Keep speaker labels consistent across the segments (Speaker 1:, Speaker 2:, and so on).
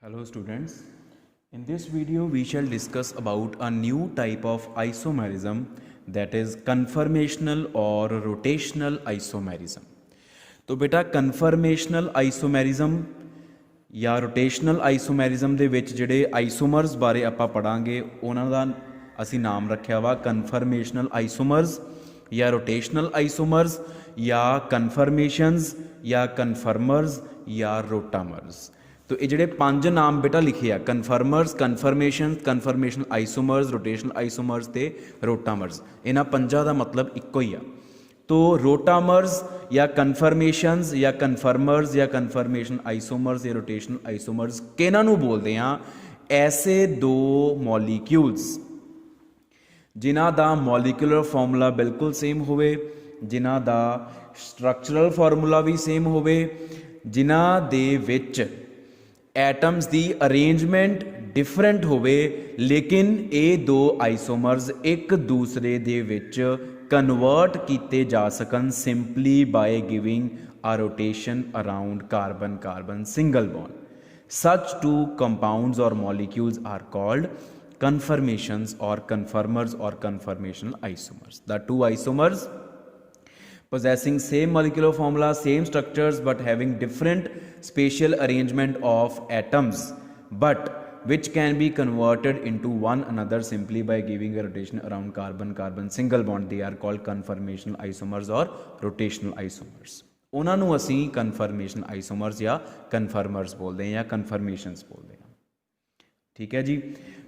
Speaker 1: Hello students, in this video we shall discuss about a new type of isomerism, that is conformational or rotational isomerism। तो बेटा conformational isomerism या rotational isomerism ਦੇ ਵਿੱਚ ਜਿਹੜੇ isomers ਬਾਰੇ ਆਪਾਂ ਪੜਾਂਗੇ ਉਹਨਾਂ ਦਾ ਅਸੀਂ ਨਾਮ ਰੱਖਿਆ ਵਾ conformational isomers या rotational isomers या conformations या conformers या rotamers। तो ये ਜਿਹੜੇ ਪੰਜ ਨਾਮ ਬੇਟਾ ਲਿਖੇ ਆ ਕਨਫਰਮਰਸ, ਕਨਫਰਮੇਸ਼ਨ, ਕਨਫਰਮੇਸ਼ਨ ਆਈਸੋਮਰਸ, ਰੋਟੇਸ਼ਨਲ ਆਈਸੋਮਰਸ ਤੇ ਰੋਟਾਮਰਸ, ਇਹਨਾਂ ਪੰਜਾਂ ਦਾ ਮਤਲਬ ਇੱਕੋ ਹੀ ਆ। तो रोटामर्स या कन्फर्मेशनस या कन्फर्मर्स या कन्फर्मेशन आइसोमर्स या रोटेशनल आइसोमर्स किन्हां नूं बोलदे आ? ऐसे दो मॉलिक्यूल्स जिन्हां दा मॉलिक्यूलर फॉर्मूला बिल्कुल सेम होवे, जिन्हां दा स्ट्रक्चरल फॉर्मूला भी सेम होवे, जिन्हां दे विच ਐਟਮਸ ਦੀ ਅਰੇਂਜਮੈਂਟ ਡਿਫਰੈਂਟ ਹੋਵੇ, ਲੇਕਿਨ ਇਹ ਦੋ ਆਈਸੋਮਰਸ ਇੱਕ ਦੂਸਰੇ ਦੇ ਵਿੱਚ ਕਨਵਰਟ ਕੀਤੇ ਜਾ ਸਕਣ simply by giving a rotation around carbon carbon single bond. Such two compounds or molecules are called conformations or conformers or conformational isomers. The two isomers possessing same molecular formula, same structures, but having different spatial arrangement of atoms, but which can be converted into one another simply by giving a rotation around carbon carbon single bond. They are called conformational isomers or rotational isomers. ਉਹਨਾਂ ਨੂੰ ਅਸੀਂ conformation isomers ਜਾਂ conformers ਬੋਲਦੇ ਹਾਂ ਜਾਂ conformations ਬੋਲਦੇ ਹਾਂ। ਠੀਕ ਹੈ ਜੀ।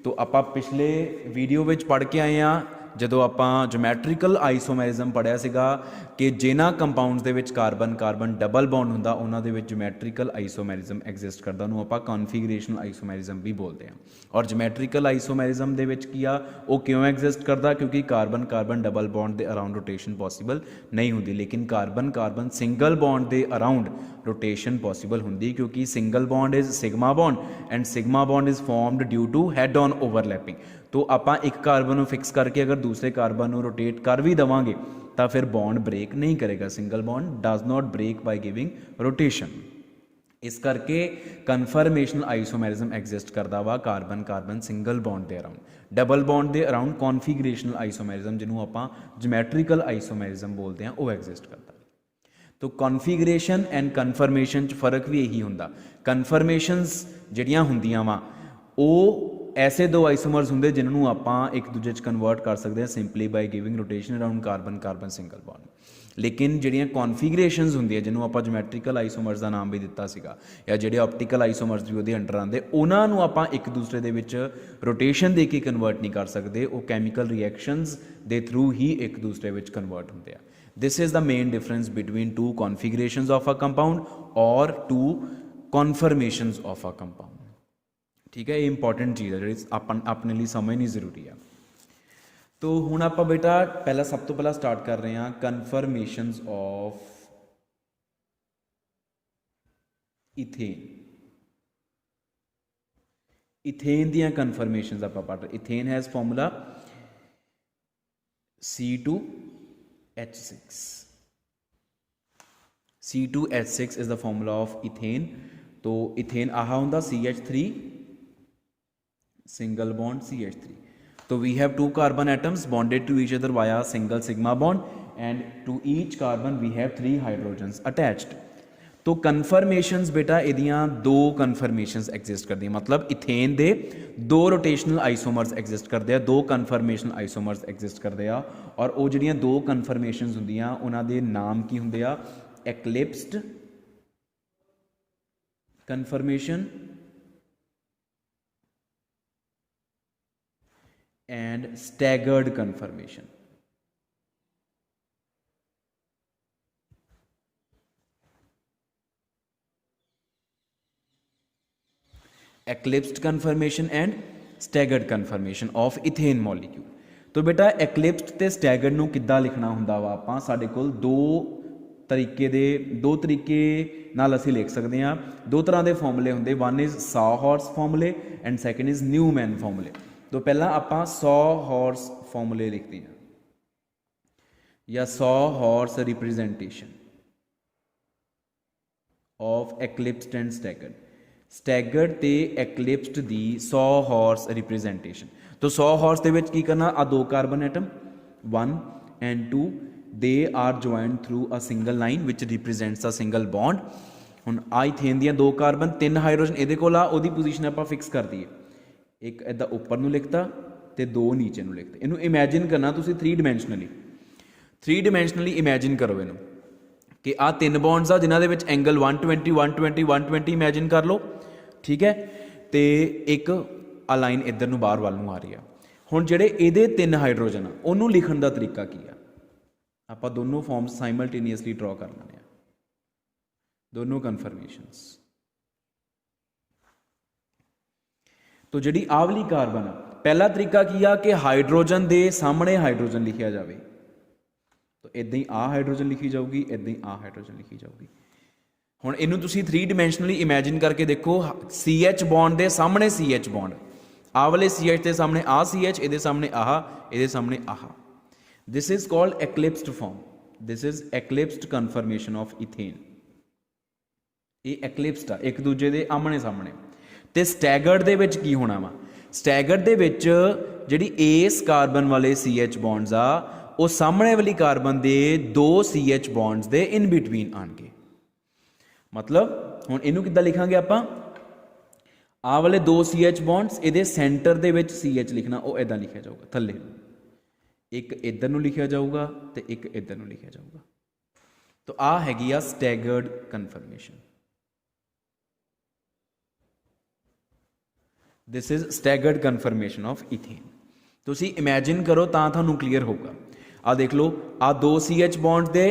Speaker 1: तो ਆਪਾਂ ਪਿਛਲੇ ਵੀਡੀਓ ਵਿੱਚ ਪੜ੍ਹ ਕੇ ਆਏ ਹਾਂ ਜਦੋਂ ਆਪਾਂ ਜੋਮੈਟ੍ਰੀਕਲ ਆਈਸੋਮੈਰਿਜ਼ਮ ਪੜ੍ਹਿਆ ਸੀਗਾ ਕਿ ਜਿਨ੍ਹਾਂ ਕੰਪਾਊਂਡਸ ਦੇ ਵਿੱਚ ਕਾਰਬਨ ਕਾਰਬਨ ਡਬਲ ਬੌਂਡ ਹੁੰਦਾ ਉਹਨਾਂ ਦੇ ਵਿੱਚ ਜੋਮੈਟ੍ਰੀਕਲ ਆਈਸੋਮੈਰਿਜ਼ਮ ਐਗਜ਼ਿਸਟ ਕਰਦਾ, ਉਹਨੂੰ ਆਪਾਂ ਕਨਫੀਗਰੇਸ਼ਨਲ ਆਈਸੋਮੈਰਿਜ਼ਮ ਵੀ ਬੋਲਦੇ ਹਾਂ। ਔਰ ਜੋਮੈਟ੍ਰੀਕਲ ਆਈਸੋਮੈਰਿਜ਼ਮ ਦੇ ਵਿੱਚ ਕੀ ਆ, ਉਹ ਕਿਉਂ ਐਗਜ਼ਿਸਟ ਕਰਦਾ? ਕਿਉਂਕਿ ਕਾਰਬਨ ਕਾਰਬਨ ਡਬਲ ਬੌਂਡ ਦੇ ਅਰਾਊਂਡ ਰੋਟੇਸ਼ਨ ਪੋਸੀਬਲ ਨਹੀਂ ਹੁੰਦੀ, ਲੇਕਿਨ ਕਾਰਬਨ ਕਾਰਬਨ ਸਿੰਗਲ ਬੌਂਡ ਦੇ ਅਰਾਊਂਡ रोटेशन पॉसिबल होंगी, क्योंकि single bond is sigma bond and sigma bond is formed due to head on overlapping. तो आप एक कार्बन फिक्स करके अगर दूसरे कार्बन को रोटेट कर भी देवांगे तो फिर बॉन्ड ब्रेक नहीं करेगा। Single bond does not break by giving rotation. इस करके कन्फर्मेशनल आइसोमेरिज्म एग्जिस्ट करता वा कार्बन कार्बन सिंगल बॉन्ड के अराउंड। डबल बॉन्ड के अराउंड कॉन्फिगरेशनल आइसोमेरिज्म जिन्होंने आप जोमैट्रिकल आइसोमेरिज्म बोलते हैं वो एग्जिस्ट करता। तो कॉन्फिगरेशन एंड कन्फर्मेशन च फर्क भी यही होंदा। कन्फर्मेशनस जिहड़ियां हुंदियां वा ਉਹ ऐसे दो आइसोमर्स होंगे जिन्होंने आप एक दूजे कन्वर्ट कर सकते हैं simply by giving rotation around carbon carbon single bond. लेकिन जिहड़ियां कॉन्फिगरेशनस होंदियां जिन्होंने आप जोमैट्रिकल आइसोमर्स का नाम भी दिता सीगा या जिहड़े ऑप्टिकल आइसोमर्स भी उहदे अंडर आते, उन्होंने आप एक दूसरे दे विच रोटेशन दे के कन्वर्ट नहीं कर सकते, वो कैमिकल रिएक्शनस दे थ्रू ही एक दूसरे विच कन्वर्ट होंदे आ। This is the main difference between two configurations of a compound or two conformations of a compound। ठीक है, ये इंपॉर्टेंट चीज़ है जी अपने लिए समझनी जरूरी है। तो हुण आप बेटा पहला सब तो पहला स्टार्ट कर रहे हैं कन्फर्मेशंस ऑफ इथेन। इथेन दियां कन्फर्मेशंस आप पढ़ रहे। Ethane has formula C2H6। C2H6 is the formula of ethane। तो इथेन आहा होंदा CH3 single bond CH3। तो we have two carbon atoms bonded to each other via single sigma bond and to each carbon we have three hydrogens attached। तो conformations बेटा इहदियां दो conformations exist करती हैं, मतलब इथेन दे दो रोटेशनल आइसोमर्स एग्जिस्ट करते हैं, दो कन्फर्मेशनल आइसोमर्स एग्जिस्ट करते हैं। और वो जिहड़ियां दो कन्फर्मेशनस हुंदियां उन्हां दे नाम की हुंदे आ? Eclipsed conformation and staggered conformation. Eclipsed conformation and staggered conformation of ethane molecule. तो बेटा एक्लिप्स्ड ते स्टैगर्ड नूं किद्दां लिखना हुंदा वा? आपां साडे कोल दो तरीके नाल असीं लिख सकते हैं। दो तरह के फॉर्मूले होंदे, वन इज़ सॉ हॉर्स फॉर्मूले एंड सैकेंड इज़ न्यूमैन फॉर्मूले। तो पहला आपां सॉ हॉर्स फॉर्मूले लिखते हैं या saw horse representation of eclipsed and staggered। Staggered ते एक्लिप्सड दी 100 हॉर्स रिप्रजेंटेशन। तो 100 हॉर्स दे विच की करना, आ 2 carbon atom 1 and 2 they are joined through a single line which represents a single bond। ਹੁਣ ਆ ਇਥੇਨ ਦੀਆਂ 2 ਕਾਰਬਨ 3 ਹਾਈਡਰੋਜਨ ਇਹਦੇ ਕੋਲ ਆ, ਉਹਦੀ ਪੋਜੀਸ਼ਨ ਆਪਾਂ ਫਿਕਸ ਕਰ ਦਈਏ, ਇੱਕ ਇੱਦਾਂ ਉੱਪਰ ਨੂੰ ਲਿਖਤਾ ਤੇ 2 ਨੀਚੇ ਨੂੰ ਲਿਖਤੇ। ਇਹਨੂੰ ਇਮੇਜਿਨ ਕਰਨਾ ਤੁਸੀਂ 3 ਡਾਇਮੈਂਸ਼ਨਲੀ ਇਮੇਜਿਨ ਕਰੋ ਇਹਨੂੰ ਕਿ ਆ 3 ਬੌਂਡਸ ਆ ਜਿਨ੍ਹਾਂ ਦੇ ਵਿੱਚ ਐਂਗਲ 120 120 120 ਇਮੇਜਿਨ ਕਰ ਲਓ, ਠੀਕ ਹੈ। ਤੇ ਇੱਕ ਆ ਲਾਈਨ ਇੱਧਰ ਨੂੰ ਬਾਹਰ ਵੱਲ ਨੂੰ ਆ ਰਹੀ ਆ। ਹੁਣ ਜਿਹੜੇ ਇਹਦੇ 3 ਹਾਈਡਰੋਜਨ ਆ ਉਹਨੂੰ ਲਿਖਣ ਦਾ ਤਰੀਕਾ ਕੀ ਆ, ਆਪਾਂ ਦੋਨੋਂ ਫਾਰਮਸ ਸਾਈਮਲਟੇਨੀਅਸਲੀ ਡਰਾ ਕਰ ਲੈਣੇ ਆ, ਦੋਨੋਂ ਕਨਫਰਮੇਸ਼ਨਸ। तो जी आह वाली कार्बन पहला तरीका की आ कि हाइड्रोजन के सामने हाइड्रोजन लिखा जाए, तो इदा ही आ हाइड्रोजन लिखी जाऊगी, इदा ही आ हाइड्रोजन लिखी जाऊगी। हुण इनू तुसीं 3 डायमैंशनली इमैजिन करके देखो, CH बॉन्ड के सामने CH बॉन्ड, आ वाले CH के सामने आ CH, ये सामने आह, ये सामने आह। This is called eclipsed form, this is eclipsed conformation of ethane. ये एक्लिप्सड आ, एक दूजे के आमने सामने। तो स्टैगर्ड दे विच की होना वा, स्टैगर्ड दे विच जिहड़ी एस कार्बन वाले CH बॉन्ड्स आ वो सामने वाली carbon they 2 CH bonds they in between आएंगे। मतलब हुण इनू किद्दां लिखांगे आपां, आ वाले 2 CH बॉन्ड्स इहदे सेंटर दे विच CH लिखना, वो इदां लिखिया जाऊगा थल्ले, एक इधर नूं लिखिया जाऊगा ते एक इधर नूं लिखिया जाऊगा। तो आ हैगी आ staggered conformation. This is staggered conformation of ethane. तुसी इमैजिन करो तां तुहानूं क्लीयर होगा। आ देख लो, आ 2 CH बॉन्ड दे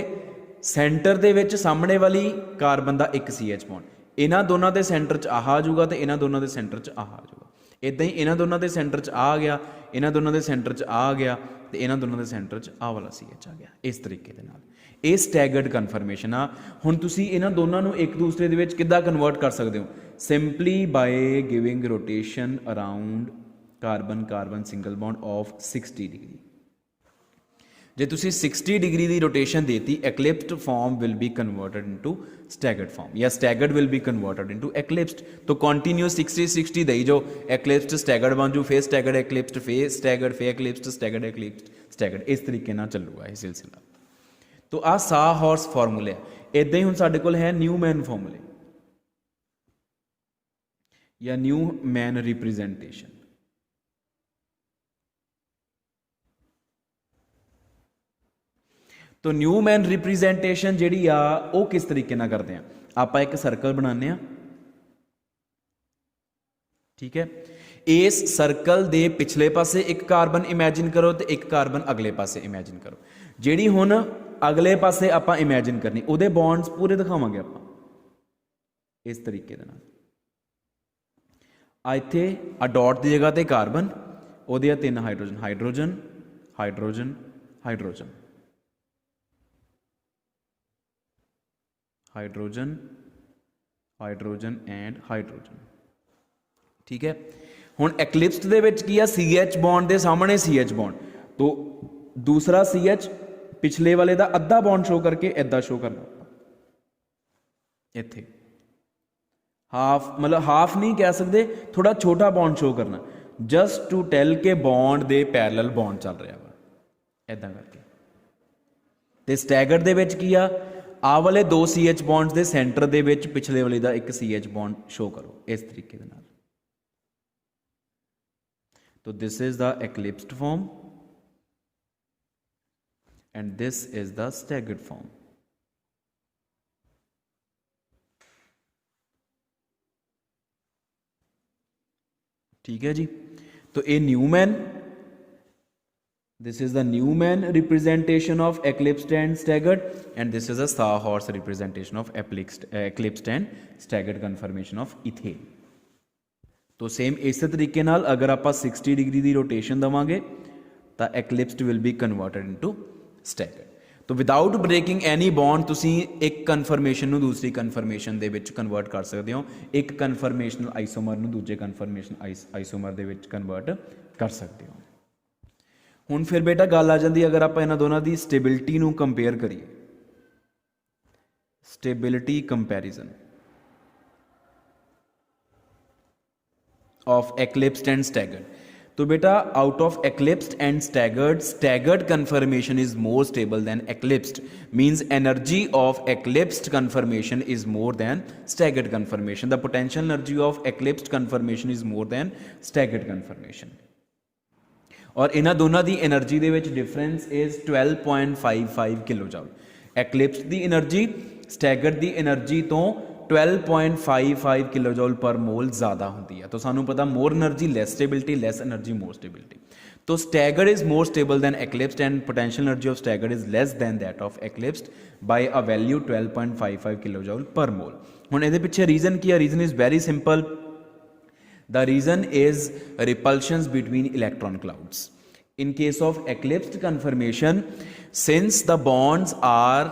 Speaker 1: सेंटर दे विच सामने वाली कार्बन दा एक CH बॉन्ड, इन्हां दोनों के सेंटर च आह आ जाऊगा तो इन्हां दोनों के सेंटर च आह आ जाऊगा। इदां ही इन्हां दोनों के सेंटर च आ गया, इन्हां दोनों के सेंटर च आ गया, तो इन्हां दोनों के सेंटर च आ वाला CH आ गया। इस तरीके दे नाल ये स्टैगर्ड कन्फर्मेशन आ। हुण तुसी इन्हां दोनों नूं एक दूसरे दे विच किद्दां कन्वर्ट कर सकते हो, simply by giving rotation around carbon carbon single bond of 60 degree. जे तुसी 60 डिग्री की रोटेशन देती, eclipsed form will be converted into staggered form, या staggered will be converted into eclipsed. तो कंटिन्यूस 60 60 दई जो, एक्लिप्सड स्टैगर्ड बन जू, फिर स्टैगर्ड एक्लिप्सड, फिर स्टैगर्ड, फिर एक्लिप्सड, स्टैगर्ड एक्लिप्सड, स्टैगर्ड, इस तरीके नाल चलूगा यह सिलसिला। तो आ 100 हॉर्स फॉर्मूले, इदां ही हुण साडे कोल है न्यूमैन फॉर्मूले या न्यूमैन रिप्रेजेंटेशन। तो न्यूमैन रिप्रेजेंटेशन जिहड़ी आ वो किस तरीके नाल करते हैं, आपां एक सर्कल बनाने, ठीक है। इस सर्कल दे पिछले पासे एक कार्बन इमैजिन करो तो एक कार्बन अगले पासे इमैजिन करो। जिहड़ी हुण अगले पासे आपां इमैजिन करनी, उहदे बॉन्ड्स पूरे दिखावांगे आपां इस तरीके दे नाल। आ इत्थे आ डॉट की जगह ते कार्बन, उहदे 3 hydrogen, hydrogen hydrogen hydrogen hydrogen hydrogen and hydrogen, ठीक है। हुण एक्लिप्सड दे विच की आ, CH बॉन्ड दे सामने CH बॉन्ड, तो दूसरा CH पिछले वाले दा अद्धा बॉन्ड शो करके इदां शो करना, इत्थे हाफ, मतलब हाफ नहीं कह सकते, थोड़ा छोटा बॉन्ड शो करना, जस्ट टू टेल के बॉन्ड दे पैरेलल बॉन्ड चल रहा वा, इदां करके। ते स्टैगर्ड दे विच की आ वाले 2 CH बॉन्ड्स दे सेंटर दे विच पिछले वाले दा एक CH बॉन्ड शो करो इस तरीके दे नाल। तो this is the eclipsed form and this is the staggered form। ठीक है जी। तो ये Newman, this is the Newman representation of eclipsed and staggered, and this is a 100 horse representation of eclipsed and staggered conformation of ethane. तो same इस तरीके नाल अगर आप 60 डिग्री की रोटेशन देवांगे तो eclipsed will be converted into staggered. तो विदाउट ब्रेकिंग एनी बॉन्ड तुसी एक कन्फर्मेशन नूं दूसरी कन्फर्मेशन दे विच कन्वर्ट कर सकते हो, एक कन्फर्मेशनल आइसोमर नूं दूजे कन्फर्मेशन आइसोमर दे विच कन्वर्ट कर सकते हो। हुण फिर बेटा गल आ जाती, अगर आप इन्हां दोनों की स्टेबिलिटी नूं कंपेयर करिए, stability comparison, of eclipsed and staggered. तो बेटा out of eclipsed and staggered conformation is more stable than eclipsed, means energy of eclipsed conformation is more than staggered conformation. The potential energy of eclipsed conformation is more than staggered conformation. और इन्हां दोनों की energy ਦੇ ਵਿੱਚ difference is 12.55 kilo joule. Eclipse की energy staggered की energy तो 12.55 kilo joule per मोल ज़्यादा होती है. तो सानू पता more energy less stability, less energy more stability. तो staggered is more stable than eclipsed and potential energy of staggered is less than that of eclipsed by a value 12.55 kilo joule per mole. हुण इहदे पिछे reason की है? Reason is very simple. The reason is repulsions between electron clouds. In case of eclipsed conformation, since the bonds are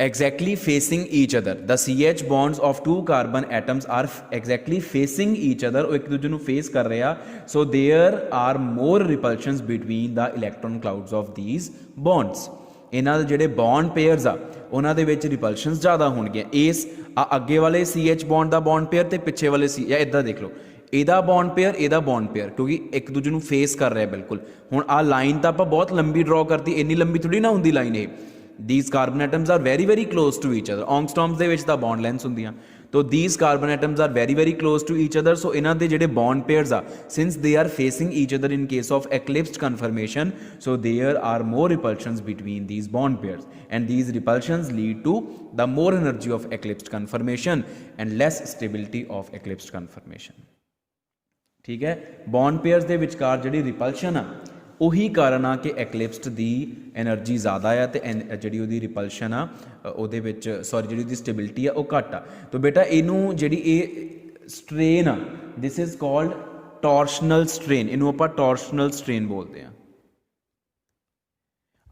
Speaker 1: exactly facing each other, the CH bonds of two carbon atoms are exactly facing each other, ਉਹ ਇੱਕ ਦੂਜੇ ਨੂੰ face ਕਰ ਰਿਹਾ, so there are more repulsions between the electron clouds of these bonds. ਇਹਨਾਂ ਦੇ ਜਿਹੜੇ bond pairs ਆ ਉਹਨਾਂ ਦੇ ਵਿੱਚ ਰਿਪਲਸ਼ਨਸ ਜ਼ਿਆਦਾ ਹੋਣਗੀਆਂ. ਇਸ ਅੱਗੇ ਵਾਲੇ CH ਬੌਂਡ ਦਾ ਬੌਂਡ ਪੇਅਰ ਤੇ ਪਿੱਛੇ ਵਾਲੇ ਸੀ, ਜਾਂ ਇੱਦਾਂ ਦੇਖ ਲਓ, ਇਹਦਾ ਬੌਂਡ ਪੇਅਰ, ਇਹਦਾ ਬੌਂਡ ਪੇਅਰ, ਕਿਉਂਕਿ ਇੱਕ ਦੂਜੇ ਨੂੰ ਫੇਸ ਕਰ ਰਿਹਾ ਬਿਲਕੁਲ. ਹੁਣ ਆਹ ਲਾਈਨ ਤਾਂ ਆਪਾਂ ਬਹੁਤ ਲੰਬੀ ਡਰਾਅ ਕਰਤੀ, ਇੰਨੀ ਲੰਬੀ ਥੋੜੀ ਨਾ ਹੁੰਦੀ ਲਾਈਨ ਇਹ. these carbon atoms are very very close to each other. Angstroms ਦੇ ਵਿੱਚ ਤਾਂ bond lengths ਹੁੰਦੀਆਂ. So these carbon atoms are very very close to each other. So ਇਹਨਾਂ ਦੇ ਜਿਹੜੇ bond pairs ਆ, since they are facing each other in case of eclipsed conformation, so there are more repulsions between these bond pairs, and these repulsions lead to the more energy of eclipsed conformation and less stability of eclipsed conformation. ठीक है, bond pairs ਦੇ ਵਿਚਕਾਰ ਜਿਹੜੀ repulsion ਆ ਉਹੀ ਕਾਰਨ ਆ ਕਿ ਐਕਲਿਪਸਡ ਦੀ ਐਨਰਜੀ ਜ਼ਿਆਦਾ ਆ ਤੇ ਜਿਹੜੀ ਉਹਦੀ ਰਿਪਲਸ਼ਨ ਆ ਉਹਦੇ ਵਿੱਚ ਜਿਹੜੀ ਉਹਦੀ ਸਟੇਬਿਲਿਟੀ ਆ ਉਹ ਘੱਟ ਆ. ਤਾਂ ਬੇਟਾ ਇਹਨੂੰ ਜਿਹੜੀ ਇਹ ਸਟ੍ਰੇਨ ਆ, ਦਿਸ ਇਜ਼ ਕਾਲਡ ਟੋਰਸ਼ਨਲ ਸਟ੍ਰੇਨ. ਇਹਨੂੰ ਆਪਾਂ ਟੋਰਸ਼ਨਲ ਸਟ੍ਰੇਨ ਬੋਲਦੇ ਆ.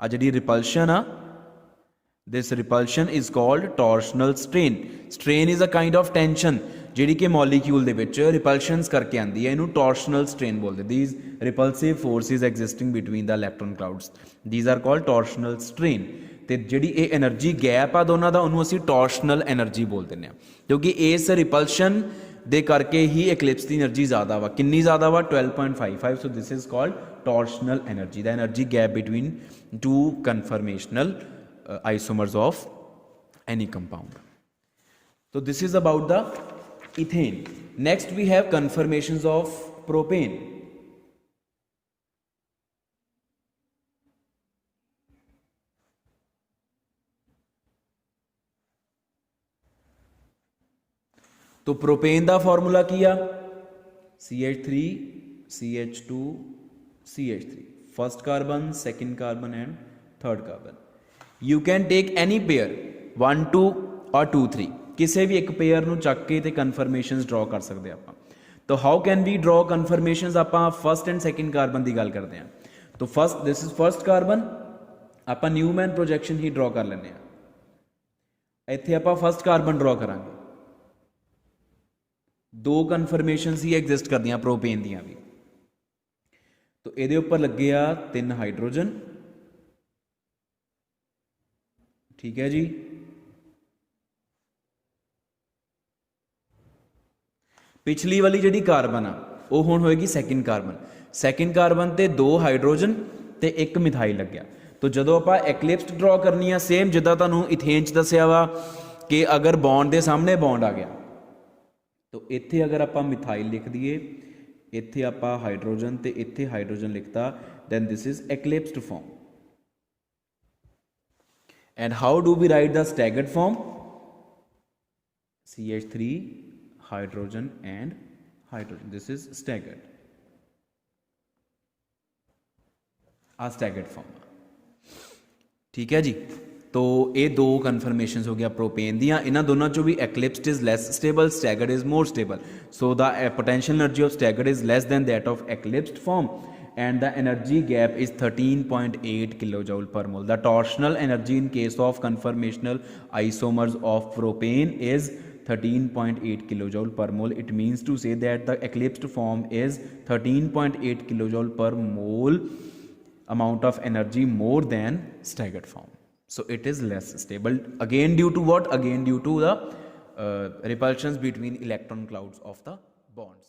Speaker 1: ਆ ਜਿਹੜੀ ਰਿਪਲਸ਼ਨ ਆ, this repulsion is called torsional strain. Strain is a kind of tension ਜਿਹੜੀ ਕਿ ਮੋਲੀਕਿਊਲ ਦੇ ਵਿੱਚ ਰਿਪਲਸ਼ਨਸ ਕਰਕੇ ਆਉਂਦੀ ਹੈ, ਇਹਨੂੰ ਟੋਰਸ਼ਨਲ ਸਟ੍ਰੇਨ ਬੋਲਦੇ. these repulsive forces existing between the electron clouds, these are called torsional strain. ਤੇ ਜਿਹੜੀ ਇਹ એનર્ਜੀ ਗੈਪ ਆ ਦੋਨਾਂ ਦਾ, ਉਹਨੂੰ ਅਸੀਂ ਟੋਰਸ਼ਨਲ એનર્ਜੀ ਬੋਲ ਦਿੰਦੇ ਹਾਂ, ਕਿਉਂਕਿ ਇਸ ਰਿਪਲਸ਼ਨ ਦੇ ਕਰਕੇ ਹੀ ਐਕਲਿਪਸ ਦੀ એનર્ਜੀ ਜ਼ਿਆਦਾ ਵਾ. ਕਿੰਨੀ ਜ਼ਿਆਦਾ ਵਾ? 12.55. so this is called torsional energy, the energy gap between two conformational isomers of any compound. So this is about the ethane. Next we have conformations of propane. तो प्रोपेन का formula की आ? CH3 CH2 CH3, first carbon, second carbon and third carbon. You can take any pair 1 2 or 2 3, ਕਿਸੇ ਵੀ ਇੱਕ pair ਨੂੰ ਚੱਕ ਕੇ ਤੇ ਕਨਫਰਮੇਸ਼ਨਸ ਡਰਾ ਕਰ ਸਕਦੇ ਆਪਾਂ. ਤਾਂ ਹਾਊ ਕੈਨ ਵੀ ਡਰਾ ਕਨਫਰਮੇਸ਼ਨਸ? ਆਪਾਂ ਫਸਟ ਐਂਡ ਸੈਕਿੰਡ ਕਾਰਬਨ ਦੀ ਗੱਲ ਕਰਦੇ ਹਾਂ. ਤਾਂ first, this is first carbon, ਆਪਾਂ ਨਿਊਮੈਨ ਪ੍ਰੋਜੈਕਸ਼ਨ ਹੀ ਡਰਾ ਕਰ ਲੈਂਦੇ ਹਾਂ. ਇੱਥੇ ਆਪਾਂ ਫਸਟ ਕਾਰਬਨ ਡਰਾ ਕਰਾਂਗੇ. ਦੋ ਕਨਫਰਮੇਸ਼ਨਸ ਹੀ ਐਗਜ਼ਿਸਟ ਕਰਦੀਆਂ ਪ੍ਰੋਪੇਨ ਦੀਆਂ ਵੀ. ਤਾਂ ਇਹਦੇ ਉੱਪਰ ਲੱਗੇ ਆ 3 ਹਾਈਡਰੋਜਨ. ठीक है जी, पिछली वाली जी कार्बन आ वो हुण होएगी सैकेंड कार्बन. सैकेंड कार्बन ते 2 हाइड्रोजन ते 1 मिथाइल लग गया. तो जदों आपां एक्लिप्स ड्रॉ करनी है, सेम जिद्दां तुहानूं इथेन च दस्सिया वा कि अगर बॉन्ड के सामने बॉन्ड आ गया, तो इत्थे अगर आपां मिथाइल लिख दईए, इत्थे आपां हाइड्रोजन ते इत्थे हाइड्रोजन लिखता, then this is eclipsed form. And how do we write the staggered form? CH3 hydrogen and hydrogen, this is staggered. A staggered form. ठीक है जी. तो ये दो कन्फर्मेशन हो गया प्रोपेन दियाँ. इन्होंने दोनों चो भी eclipsed is less stable, staggered is more stable. So the potential energy of staggered is less than that of eclipsed form, and the energy gap is 13.8 kilojoule per mole. The torsional energy in case of conformational isomers of propane is 13.8 kilojoule per mole. It means to say that the eclipsed form is 13.8 kilojoule per mole amount of energy more than staggered form. So it is less stable. Again due to what? Again due to the repulsions between electron clouds of the bonds.